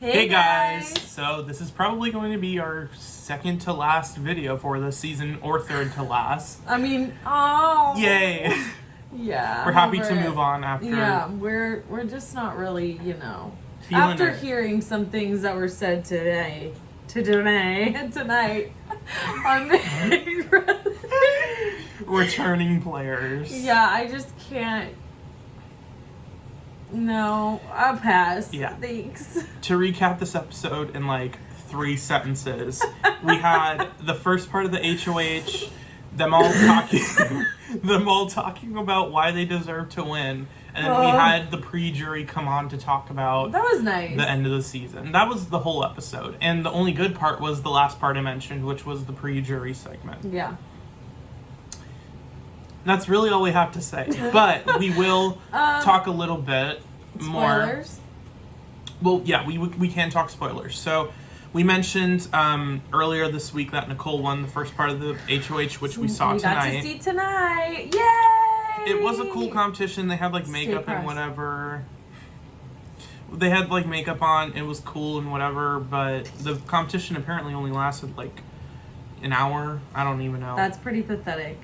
Hey guys! So this is probably going to be our second to last video for the season, or third to last. I mean, oh. Yay! Yeah. We're happy to move on after. Yeah, we're just not really, feeling after it. hearing some things that were said tonight on Big Brother. Returning players. Yeah, I just can't. No, I'll pass. Yeah. Thanks. To recap this episode in like 3 sentences, we had the first part of the HOH, them all talking about why they deserve to win, and then we had the pre-jury come on to talk about That was nice. the end of the season. That was the whole episode, and the only good part was the last part I mentioned, which was the pre-jury segment. Yeah. That's really all we have to say, but we will talk a little bit more. Spoilers? Well, yeah, we can talk spoilers. So, we mentioned earlier this week that Nicole won the first part of the HOH, which we saw tonight. We got to see tonight. Yay! It was a cool competition. They had like makeup and whatever. They had like makeup on. It was cool and whatever, but the competition apparently only lasted like an hour. I don't even know. That's pretty pathetic.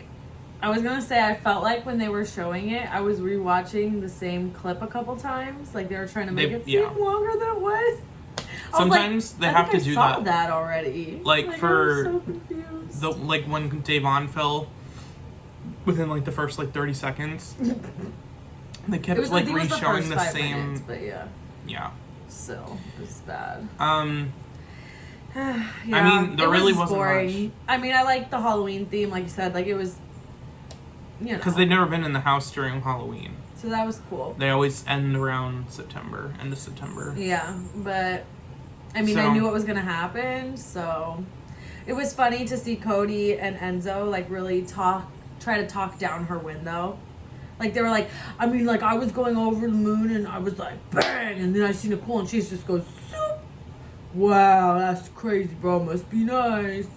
I was gonna say, I felt like when they were showing it, I was rewatching the same clip a couple times. Like they were trying to make it seem longer than it was. Sometimes they have to do that. I saw that already. Like I for was so confused. the when Davon fell within like the first like 30 seconds, they kept like re-showing the same. Minutes, but yeah. Yeah. So it was bad. Yeah, I mean, there really wasn't boring. much. I mean, I like the Halloween theme, like you said. Like it was. Because they've never been in the house during Halloween. So that was cool. They always end around end of September. Yeah, but I mean, I knew what was going to happen, so it was funny to see Cody and Enzo like really try to talk down her win though. Like they were like, I mean, like I was going over the moon and I was like, bang, and then I see Nicole and she just goes, soup. Wow, that's crazy, bro. Must be nice.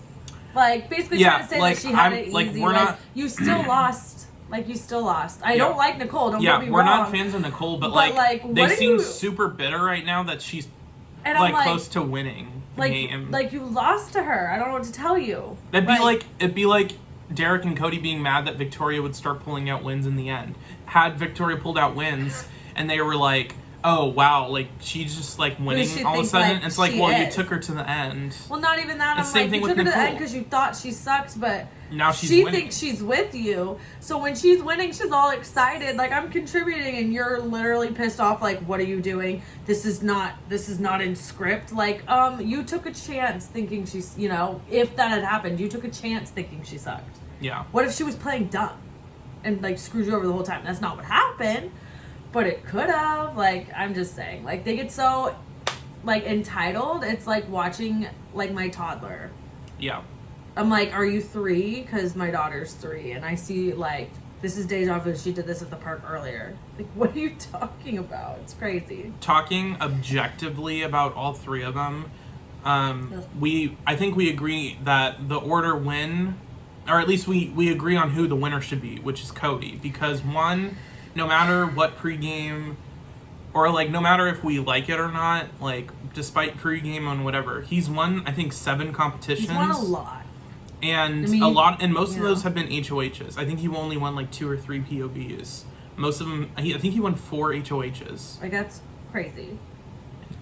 Like, basically trying to say that she had it easy. You still lost. Like, you still lost. I don't like Nicole. Don't get me wrong. Yeah, we're not fans of Nicole, but like they seem super bitter right now that she's like close to winning the game. Like, you lost to her. I don't know what to tell you. It'd be like Derek and Cody being mad that Victoria would start pulling out wins in the end. Had Victoria pulled out wins, and they were like, oh wow, like she's just like winning all of a sudden. Like, it's like, well, you took her to the end. Well, not even that. It's the same thing you with took her to Nicole. the end because you thought she sucked, but now she thinks she's with you. So when she's winning, she's all excited, like I'm contributing, and you're literally pissed off. Like, what are you doing? This is not in script. Like, you took a chance thinking she's, if that had happened, you took a chance thinking she sucked. Yeah. What if she was playing dumb and like screwed you over the whole time? That's not what happened. But it could have. Like, I'm just saying. Like, they get so, like, entitled. It's like watching, like, my toddler. Yeah. I'm like, are you 3? Because my daughter's 3. And I see, like, this is deja vu. She did this at the park earlier. Like, what are you talking about? It's crazy. Talking objectively about all 3 of them, I think we agree that the order win, or at least we agree on who the winner should be, which is Cody. Because, one, no matter what pregame, or like no matter if we like it or not, like despite pregame and whatever, he's won I think 7 competitions. He's won a lot, and most of those have been HOHs. I think he only won like 2 or 3 POVs. Most of them, I think he won 4 HOHs. Like that's crazy.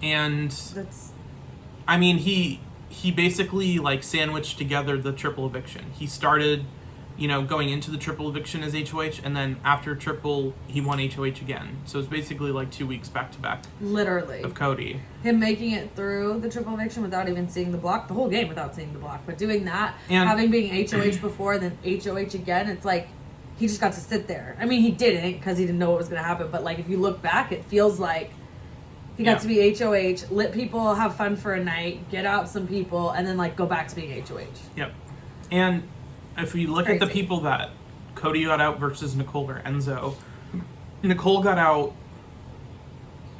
And I mean he basically like sandwiched together the triple eviction. He started, going into the triple eviction as HOH, and then after triple, he won HOH again. So it's basically like 2 weeks back to back. Literally. Of Cody. Him making it through the triple eviction without even seeing the block, the whole game without seeing the block. But doing that, and having being HOH before, then HOH again, it's like he just got to sit there. I mean, he didn't because he didn't know what was going to happen. But like if you look back, it feels like he got to be HOH, let people have fun for a night, get out some people, and then like go back to being HOH. Yep. And if we look at the people that Cody got out versus Nicole or Enzo, Nicole got out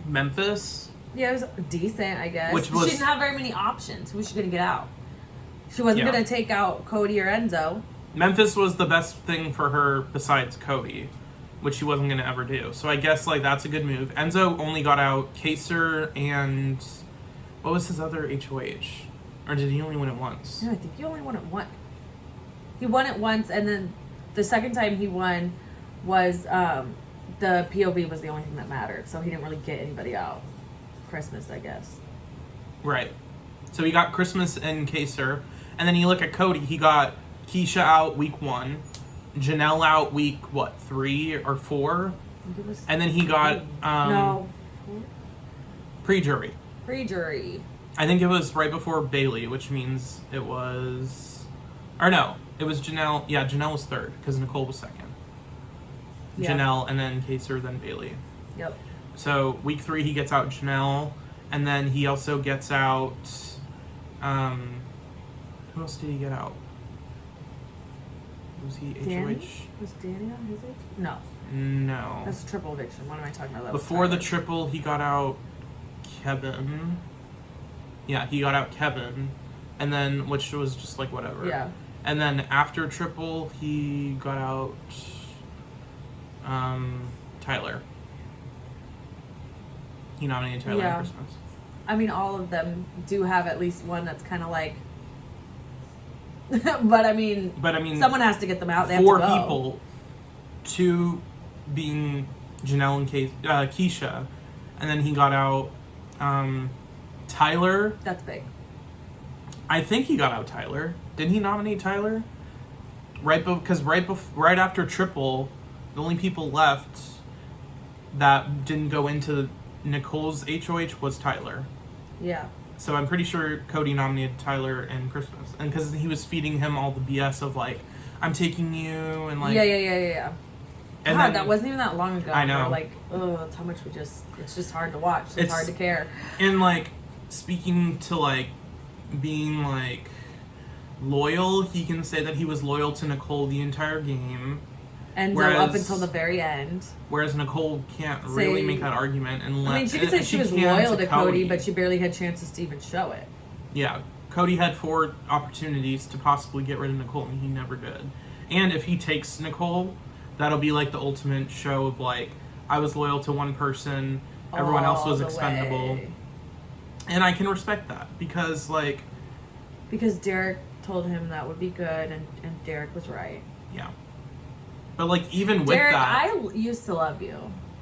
Memphis. Yeah, it was decent, I guess. She didn't have very many options. Who's she going to get out? She wasn't going to take out Cody or Enzo. Memphis was the best thing for her besides Cody, which she wasn't going to ever do. So I guess like that's a good move. Enzo only got out Kaser and What was his other HOH? Or did he only win it once? No, I think he only won it once. He won it once, and then the second time he won was the POV was the only thing that mattered, so he didn't really get anybody out. Christmas, I guess. Right. So he got Christmas and Kaser, and then you look at Cody. He got Keisha out week 1, Janelle out week 3 or 4, and then he got pre-jury. Pre-jury. I think it was right before Bailey, which means it was, or no, it was Janelle. Yeah, Janelle was 3rd because Nicole was 2nd. Yeah. Janelle and then Kaser, then Bailey. Yep. So week 3 he gets out Janelle, and then he also gets out. Who else did he get out? Was he Danny? HOH? Was Danny on his H? No. No. That's a triple eviction. What am I talking about? Before the triple, he got out Kevin. Yeah, he got out Kevin, and then which was just like whatever. Yeah. And then after triple, he got out Tyler. He nominated Tyler on Christmas. I mean, all of them do have at least one that's kind of like. but I mean, someone has to get them out. They 4 have to go. people, 2 being Janelle and Keisha, and then he got out Tyler. That's big. I think he got out Tyler. Didn't he nominate Tyler? Because right after triple, the only people left that didn't go into Nicole's HOH was Tyler. Yeah. So I'm pretty sure Cody nominated Tyler in Christmas, and because he was feeding him all the BS of like, I'm taking you, and like yeah. And God, then, that wasn't even that long ago. I know. We're like, oh, that's how much it's just hard to watch. It's hard to care. And like, speaking to like being like loyal, he can say that he was loyal to Nicole the entire game. And up until the very end. Whereas Nicole can't really make that argument unless... I mean, she could say she was loyal to Cody, but she barely had chances to even show it. Yeah. Cody had 4 opportunities to possibly get rid of Nicole, and he never did. And if he takes Nicole, that'll be like the ultimate show of like, I was loyal to one person, everyone else was expendable. Way. And I can respect that, because like... Because Derek told him that would be good, and Derek was right. Yeah. But like, even with Derek, that... I used to love you.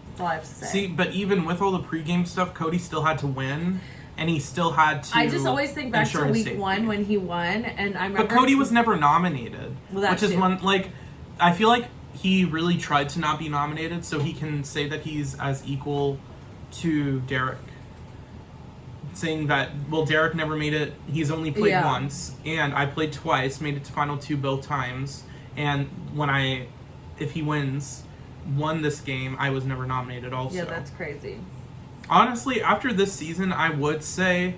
That's all I have to say. See, but even with all the pregame stuff, Cody still had to win, and he still had to... I just always think back to week 1 when he won, and I remember... But Cody was never nominated. Well, which is one, like... I feel like he really tried to not be nominated so he can say that he's as equal to Derek. Saying that, well, Derek never made it. He's only played once, and I played twice, made it to Final 2 both times, and if he won this game, I was never nominated also. Yeah, that's crazy. Honestly, after this season, I would say,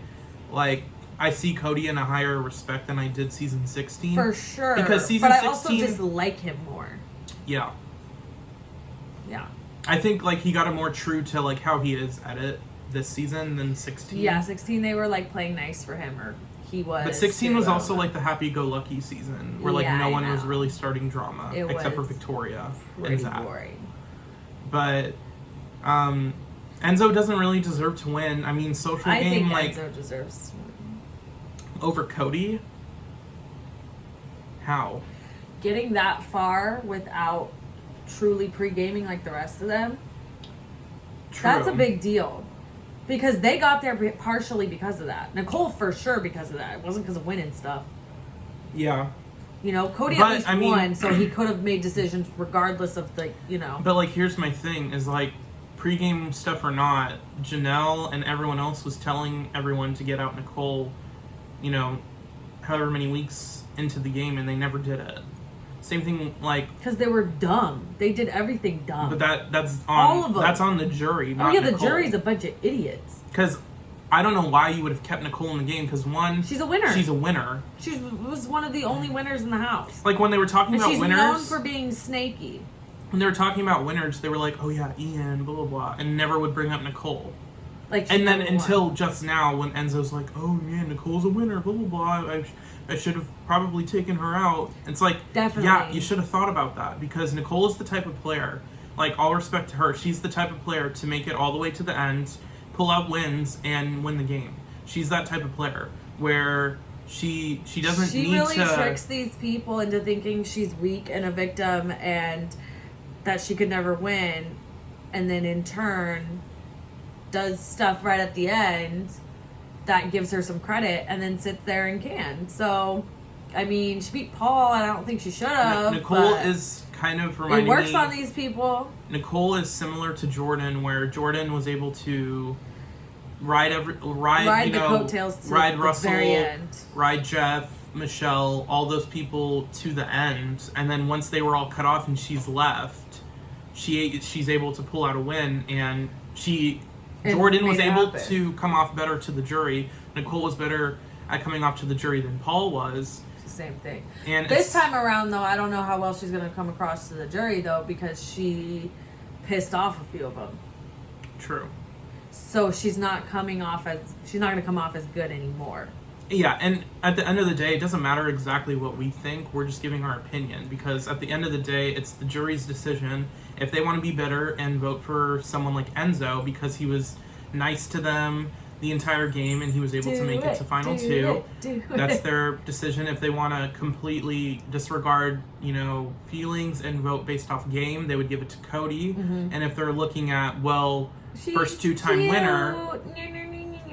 like, I see Cody in a higher respect than I did season 16. For sure. Because season 16... But I also just like him more. Yeah. Yeah. I think, like, he got a more true to, like, how he is at it this season than 16. Yeah, 16, they were, like, playing nice for him, or... He was. But 16 was also like the happy-go-lucky season where like no one was really starting drama except for Victoria and Zach. Boring. But Enzo doesn't really deserve to win. I mean, social game like Enzo deserves to win. Over Cody. How? Getting that far without truly pre-gaming like the rest of them. True. That's a big deal. Because they got there partially because of that. Nicole for sure because of that. It wasn't because of winning stuff. Yeah. You know, Cody at least won, so he could have made decisions regardless of the, you know. But like, here's my thing: is like, pregame stuff or not, Janelle and everyone else was telling everyone to get out Nicole, you know, however many weeks into the game, and they never did it. Same thing, like... Because they were dumb. They did everything dumb. But that's on... All of them. That's on the jury, not Nicole. Nicole. The jury's a bunch of idiots. Because I don't know why you would have kept Nicole in the game, because one... She's a winner. She's a winner. She was one of the only winners in the house. Like, when they were talking about winners... she's known for being snaky. When they were talking about winners, they were like, oh yeah, Ian, blah, blah, blah, and never would bring up Nicole. Like, and then until just now, when Enzo's like, oh man, Nicole's a winner, blah, blah, blah, I should have probably taken her out. It's like, definitely. Yeah, you should have thought about that, because Nicole is the type of player, like, all respect to her, she's the type of player to make it all the way to the end, pull out wins, and win the game. She's that type of player where she doesn't need really to... tricks these people into thinking she's weak and a victim and that she could never win, and then in turn does stuff right at the end that gives her some credit and then sits there and can. So, I mean, she beat Paul, and I don't think she should have. Nicole is kind of reminding me... It works on these people. Nicole is similar to Jordan, where Jordan was able to ride the coattails to ride the Russell, very end. ride Jeff, Michelle, all those people to the end, and then once they were all cut off and she's left, she's able to pull out a win, and Jordan was able to come off better to the jury. Nicole was better at coming off to the jury than Paul was. It's the same thing. And this time around, though, I don't know how well she's going to come across to the jury, though, because she pissed off a few of them. True. So she's not going to come off as good anymore. Yeah, and at the end of the day, it doesn't matter exactly what we think. We're just giving our opinion, because at the end of the day, it's the jury's decision. If they want to be bitter and vote for someone like Enzo because he was nice to them the entire game and he was able to make it to Final Two, that's their decision. If they want to completely disregard, feelings and vote based off game, they would give it to Cody. Mm-hmm. And if they're looking at, first two-time winner...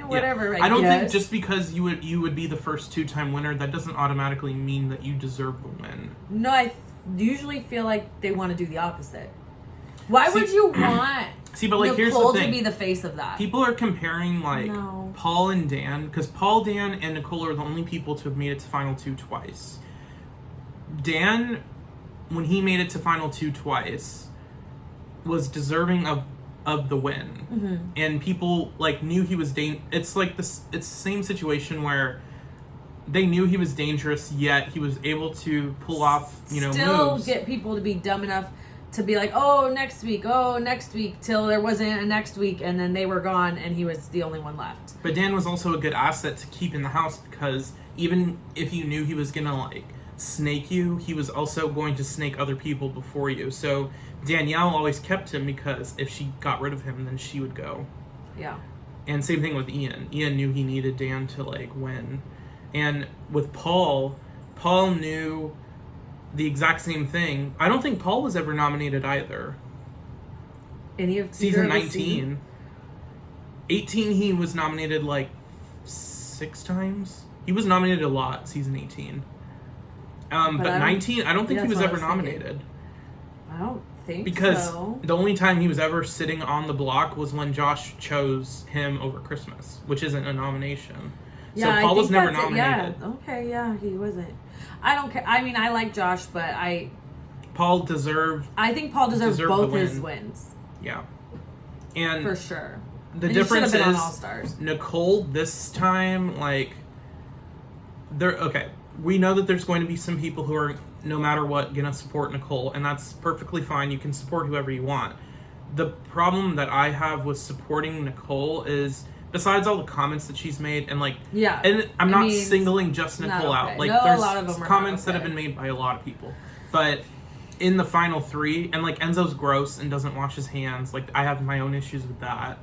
Whatever. Yeah. I don't think just because you would be the first two-time winner, that doesn't automatically mean that you deserve the win. No, I usually feel like they want to do the opposite. Why would you want Nicole here's the thing. To be the face of that? People are comparing Paul and Dan, because Paul, Dan, and Nicole are the only people to have made it to Final Two twice. Dan, when he made it to Final Two twice, was deserving of the win. Mm-hmm. And people knew he was it's like this. It's the same situation where they knew he was dangerous, yet he was able to pull off still moves. Get people to be dumb enough to be like, next week, till there wasn't a next week, and then they were gone and he was the only one left. But Dan was also a good asset to keep in the house, because even if you knew he was gonna snake you, he was also going to snake other people before you. So Danielle always kept him, because if she got rid of him, then she would go. Yeah. And same thing with Ian. Ian knew he needed Dan to win. And with Paul knew the exact same thing. I don't think Paul was ever nominated either. Any of season 19. 18 he was nominated 6 times. He was nominated a lot, season 18. But 19, I don't think he was ever nominated. I don't think because so. The only time he was ever sitting on the block was when Josh chose him over Christmas, which isn't a nomination. Yeah, so Paul was never nominated. Yeah. Okay, yeah, he wasn't. I don't care. I mean, I like Josh, but Paul deserved... I think Paul deserved both his wins. Yeah. And... For sure. The difference is on All-Stars. Nicole, this time, okay, we know that there's going to be some people who are, no matter what, going to support Nicole, and that's perfectly fine. You can support whoever you want. The problem that I have with supporting Nicole is... Besides all the comments that she's made, and and I'm not singling just Nicole out. There's a lot of them comments that have been made by a lot of people. But in the final 3, and Enzo's gross and doesn't wash his hands. I have my own issues with that.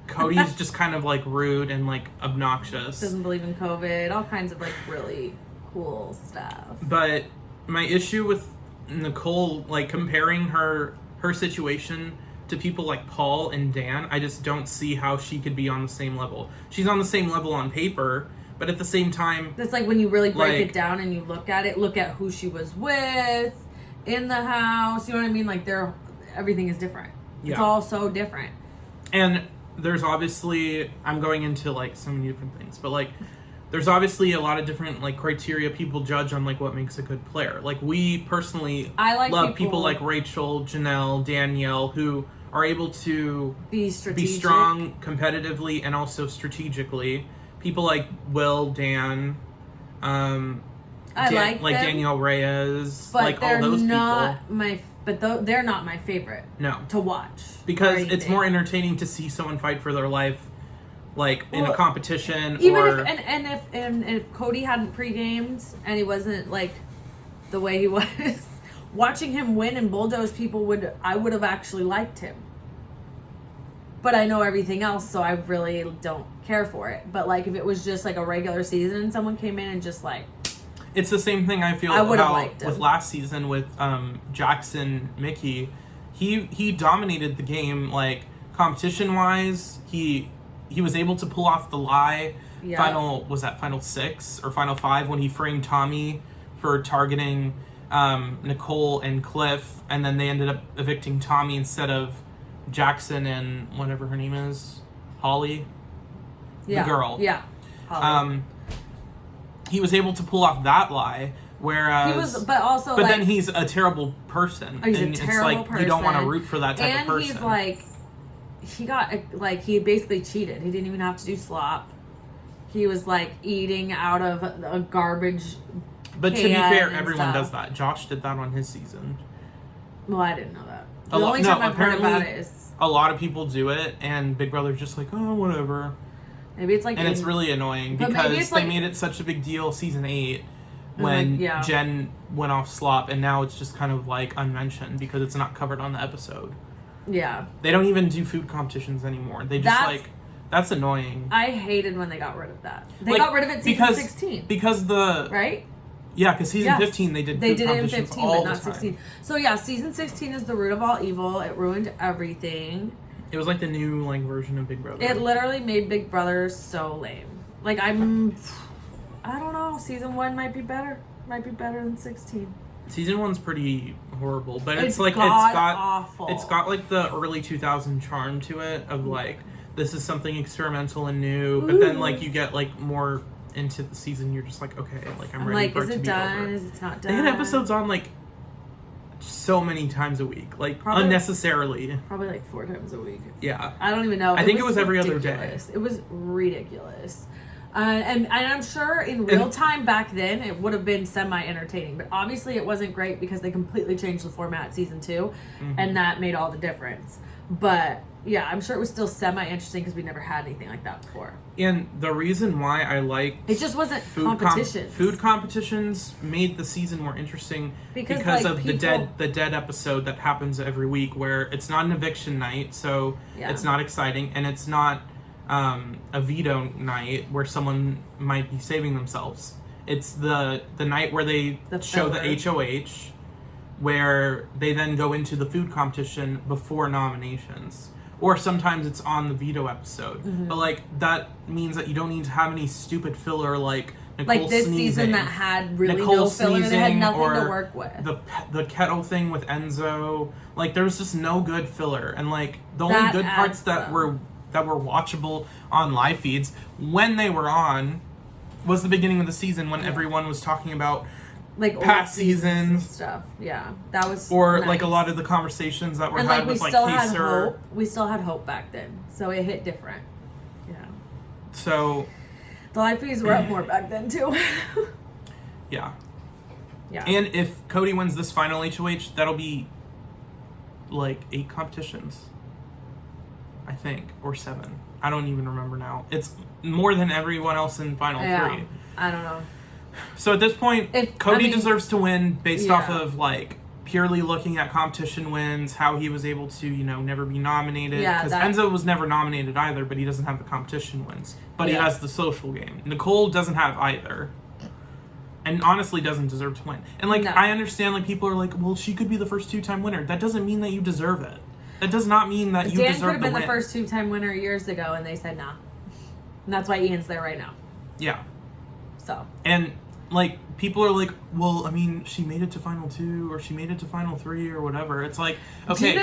Cody's just kind of rude and obnoxious. Doesn't believe in COVID. All kinds of really cool stuff. But my issue with Nicole, comparing her situation to people like Paul and Dan, I just don't see how she could be on the same level. She's on the same level on paper, but at the same time... That's when you really break it down and you look at who she was with, in the house, you know what I mean? Everything is different. Yeah. It's all so different. And there's obviously... I'm going into, so many different things, but, there's obviously a lot of different, criteria people judge on, what makes a good player. We personally love people like Rachel, Janelle, Danielle, who are able to be strong competitively and also strategically. People like Will, Dan, Danielle Reyes, all those people. They're not my favorite. No. To watch. Because it's more entertaining to see someone fight for their life. In a competition, if Cody hadn't pre-gamed and he wasn't the way he was, watching him win and bulldoze people I would have actually liked him. but I know everything else, so I really don't care for it. But like if it was just like a regular season and someone came in and just like, it's the same thing I feel I would have how liked him. with last season with Jackson Mickey. He dominated the game, like competition wise. He was able to pull off the lie. Yeah. Final 6 or final 5 when he framed Tommy for targeting Nicole and Cliff, and then they ended up evicting Tommy instead of Jackson and whatever her name is, Holly, the girl. Yeah. Holly. He was able to pull off that lie, whereas but then he's a terrible person. He's and a terrible person. You don't want to root for that type of person. And he's like, he basically cheated. He didn't even have to do slop. He was like eating out of a garbage. But to be fair, everyone does that. Josh did that on his season. Well, I didn't know that. The only time I've heard about it is a lot of people do it, and Big Brother's just like, oh, whatever. Maybe it's like, and it's really annoying because they made it such a big deal season 8 when Jen went off slop, and now it's just kind of like unmentioned because it's not covered on the episode. Yeah. They don't even do food competitions anymore. They just that's annoying. I hated when they got rid of that. They got rid of it season 16. Because right? Yeah, because season 15 they did food competitions in 15, all but not 16. So yeah, season 16 is the root of all evil. It ruined everything. It was like the new version of Big Brother. It literally made Big Brother so lame. Like I don't know. Season 1 might be better. Might be better than 16. Season 1's pretty horrible, but it's awful. It's got like the early 2000 charm to it of like this is something experimental and new, but then like you get like more into the season, you're just like, okay, like I'm ready for it to be over. Is it not done? They had episodes on like so many times a week, like unnecessarily. Probably like 4 times a week. Yeah. I don't even know. I think it was every other day. It was ridiculous. And I'm sure in real time back then it would have been semi-entertaining, but obviously it wasn't great because they completely changed the format season 2, and that made all the difference. But yeah, I'm sure it was still semi-interesting because we never had anything like that before. And the reason why I like it just wasn't competitions. Food competitions made the season more interesting because of the dead episode that happens every week, where it's not an eviction night, so it's not exciting, and it's not a veto night where someone might be saving themselves. It's the night where they show the HOH, where they then go into the food competition before nominations. Or sometimes it's on the veto episode. But like that means that you don't need to have any stupid filler like Nicole like this sneezing, season that had really Nicole no filler. They had nothing to work with. The kettle thing with Enzo, like there was just no good filler, and like the only good parts that were watchable on live feeds when they were on was the beginning of the season when everyone was talking about like past seasons stuff. Yeah, that was nice. Like a lot of the conversations that were had with like Kaser. We still had hope back then, so it hit different. Yeah. So the live feeds were up more back then too. Yeah. Yeah. And if Cody wins this final HOH, that'll be like 8 competitions, I think, or 7. I don't even remember now. It's more than everyone else in final 3. I don't know. So at this point, Cody deserves to win based off of like purely looking at competition wins, how he was able to, never be nominated. Because Enzo was never nominated either, but he doesn't have the competition wins. But he has the social game. Nicole doesn't have either. And honestly doesn't deserve to win. And I understand people are like, well, she could be the first 2-time winner. That doesn't mean that you deserve it. That does not mean that you deserve to win. Dan could have been the first 2-time winner years ago, and they said nah. And that's why Ian's there right now. Yeah. So. And people are like, well, I mean, she made it to final 2 or she made it to final 3 or whatever. It's like, okay.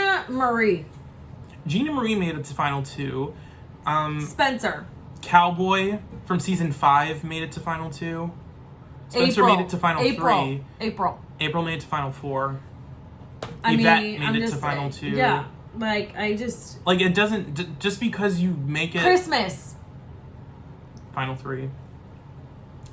Gina Marie made it to final 2. Spencer. Cowboy from season 5 made it to final 2. Spencer made it to final 3. April made it to final 4. Yvette made it to final 2. Yeah. I just... it doesn't... Just because you make it... Christmas. Final 3.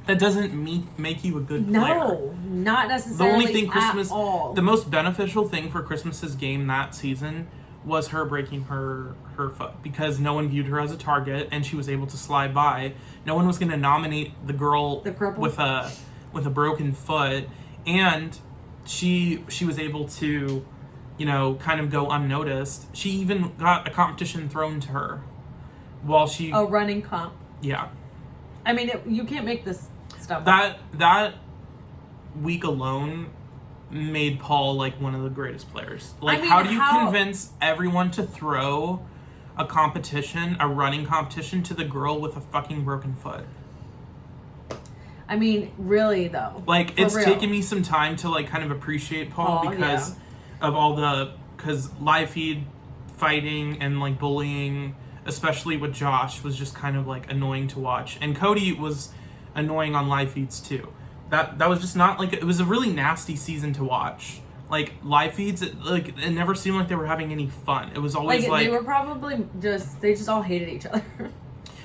That doesn't make you a good player. No, not necessarily. The only thing at all. The most beneficial thing for Christmas's game that season was her breaking her foot, because no one viewed her as a target and she was able to slide by. No one was going to nominate the girl with a broken foot, and she was able to kind of go unnoticed. She even got a competition thrown to her while she... A running comp. Yeah. I mean, you can't make this stuff up. That week alone made Paul, like, one of the greatest players. Like, how do you convince everyone to throw a running competition, to the girl with a fucking broken foot? I mean, really, though. Like, it's taken me some time to, like, kind of appreciate Paul because of all because live feed fighting and, like, bullying, especially with Josh, was just kind of, like, annoying to watch. And Cody was annoying on live feeds, too. That was just not, like, it was a really nasty season to watch. Like, live feeds, it never seemed like they were having any fun. It was always, like... They were probably they just all hated each other.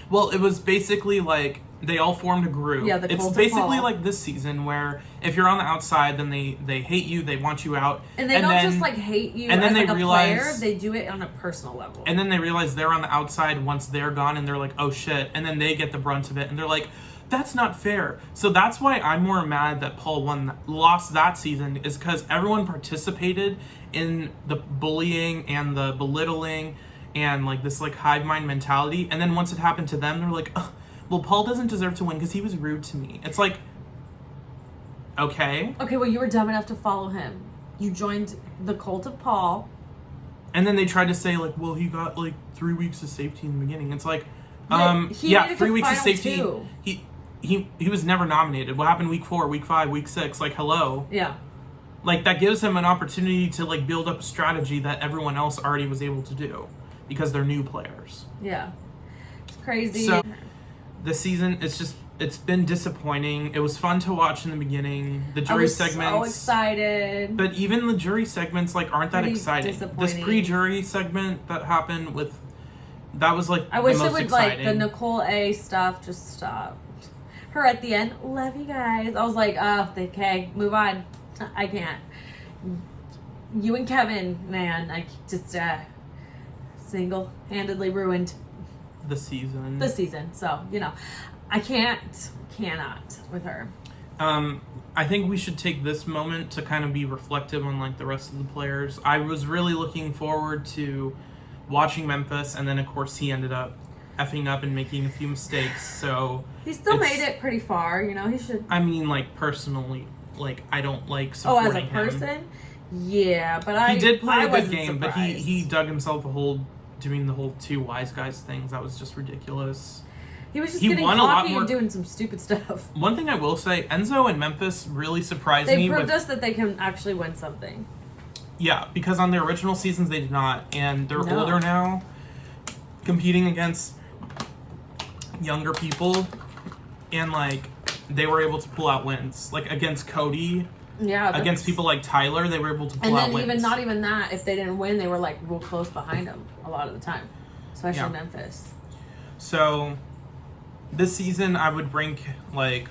Well, it was basically, like, they all formed a group. Yeah, it's basically like this season where if you're on the outside, then they hate you, they want you out. And they don't just, like, hate you as, like, a player. They do it on a personal level. And then they realize they're on the outside once they're gone, and they're like, oh, shit. And then they get the brunt of it, and they're like... That's not fair. So that's why I'm more mad that Paul lost that season, is because everyone participated in the bullying and the belittling and, like, this, like, hive mind mentality. And then once it happened to them, they're like, well, Paul doesn't deserve to win because he was rude to me. It's like, okay. Okay, well, you were dumb enough to follow him. You joined the cult of Paul. And then they tried to say, like, well, he got, like, 3 weeks of safety in the beginning. It's like, 3 weeks of safety. Two. He was never nominated. What happened week 4, week 5, week 6? Like, hello? Yeah. Like, that gives him an opportunity to, like, build up a strategy that everyone else already was able to do because they're new players. Yeah. It's crazy. So, this season, it's been disappointing. It was fun to watch in the beginning. The jury segments. I was so excited. But even the jury segments, like, aren't that exciting. This pre-jury segment that happened with... That was, like, I wish the most it would, exciting. like, the Nicole A stuff just stop. Her at the end, love you guys. I was like, okay, move on. I can't. You and Kevin, man, I just single-handedly ruined the season. So, I cannot with her. I think we should take this moment to kind of be reflective on, like, the rest of the players. I was really looking forward to watching Memphis, and then, of course, he ended up effing up and making a few mistakes, so... He still made it pretty far, he should... I mean, like, personally, like, I don't like supporting him. Oh, as a person? Yeah, but He did play a good game, surprised. but he dug himself doing the whole 2 wise guys things. That was just ridiculous. He was just getting cocky and doing some stupid stuff. One thing I will say, Enzo and Memphis really surprised me. They proved us that they can actually win something. Yeah, because on their original seasons they did not, and they're older now, competing against younger people, and, like, they were able to pull out wins. Like, against Cody, against people like Tyler, they were able to pull out wins. And then not even that, if they didn't win, they were, like, real close behind them a lot of the time, especially Memphis. So, this season I would rank, like,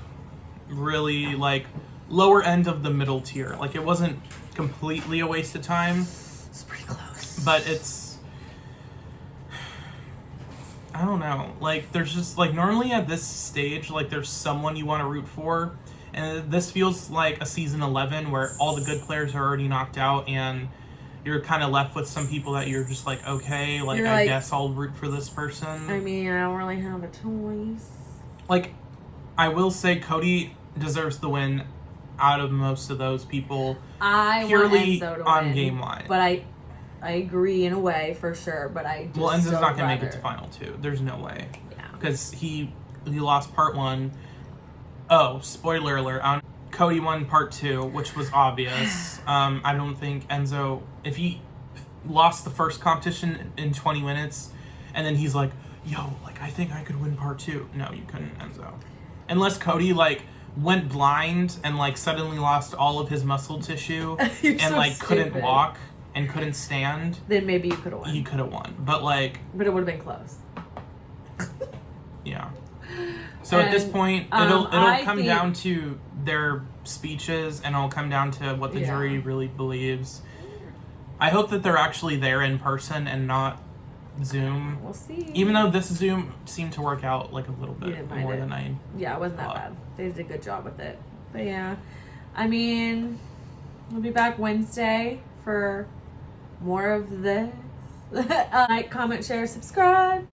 really, like, lower end of the middle tier. Like, it wasn't completely a waste of time. It's pretty close. But it's... I don't know. Like, there's just, like, normally at this stage, like, there's someone you want to root for. And this feels like a season 11 where all the good players are already knocked out and you're kind of left with some people that you're just like, okay, like, I guess I'll root for this person. I mean, I don't really have a choice. Like, I will say Cody deserves the win out of most of those people. Purely want Enzo to on win, game-wise. But I agree in a way, for sure, but I just Enzo's not going to make it to Final 2. There's no way. Yeah. Because he lost Part 1. Oh, spoiler alert. Cody won Part 2, which was obvious. I don't think Enzo... If he lost the first competition in 20 minutes, and then he's like, yo, like, I think I could win Part 2. No, you couldn't, Enzo. Unless Cody, like, went blind and, like, suddenly lost all of his muscle tissue and, so like, stupid. couldn't walk and couldn't stand. Then maybe you could have won. You could have won. But, like... But it would have been close. Yeah. So at this point, it'll come down to their speeches, and it'll come down to what the jury really believes. I hope that they're actually there in person and not Zoom. We'll see. Even though this Zoom seemed to work out, like, a little bit more than I... Yeah, it wasn't that bad. They did a good job with it. But yeah, I mean, we'll be back Wednesday for more of this. Like, comment, share, subscribe.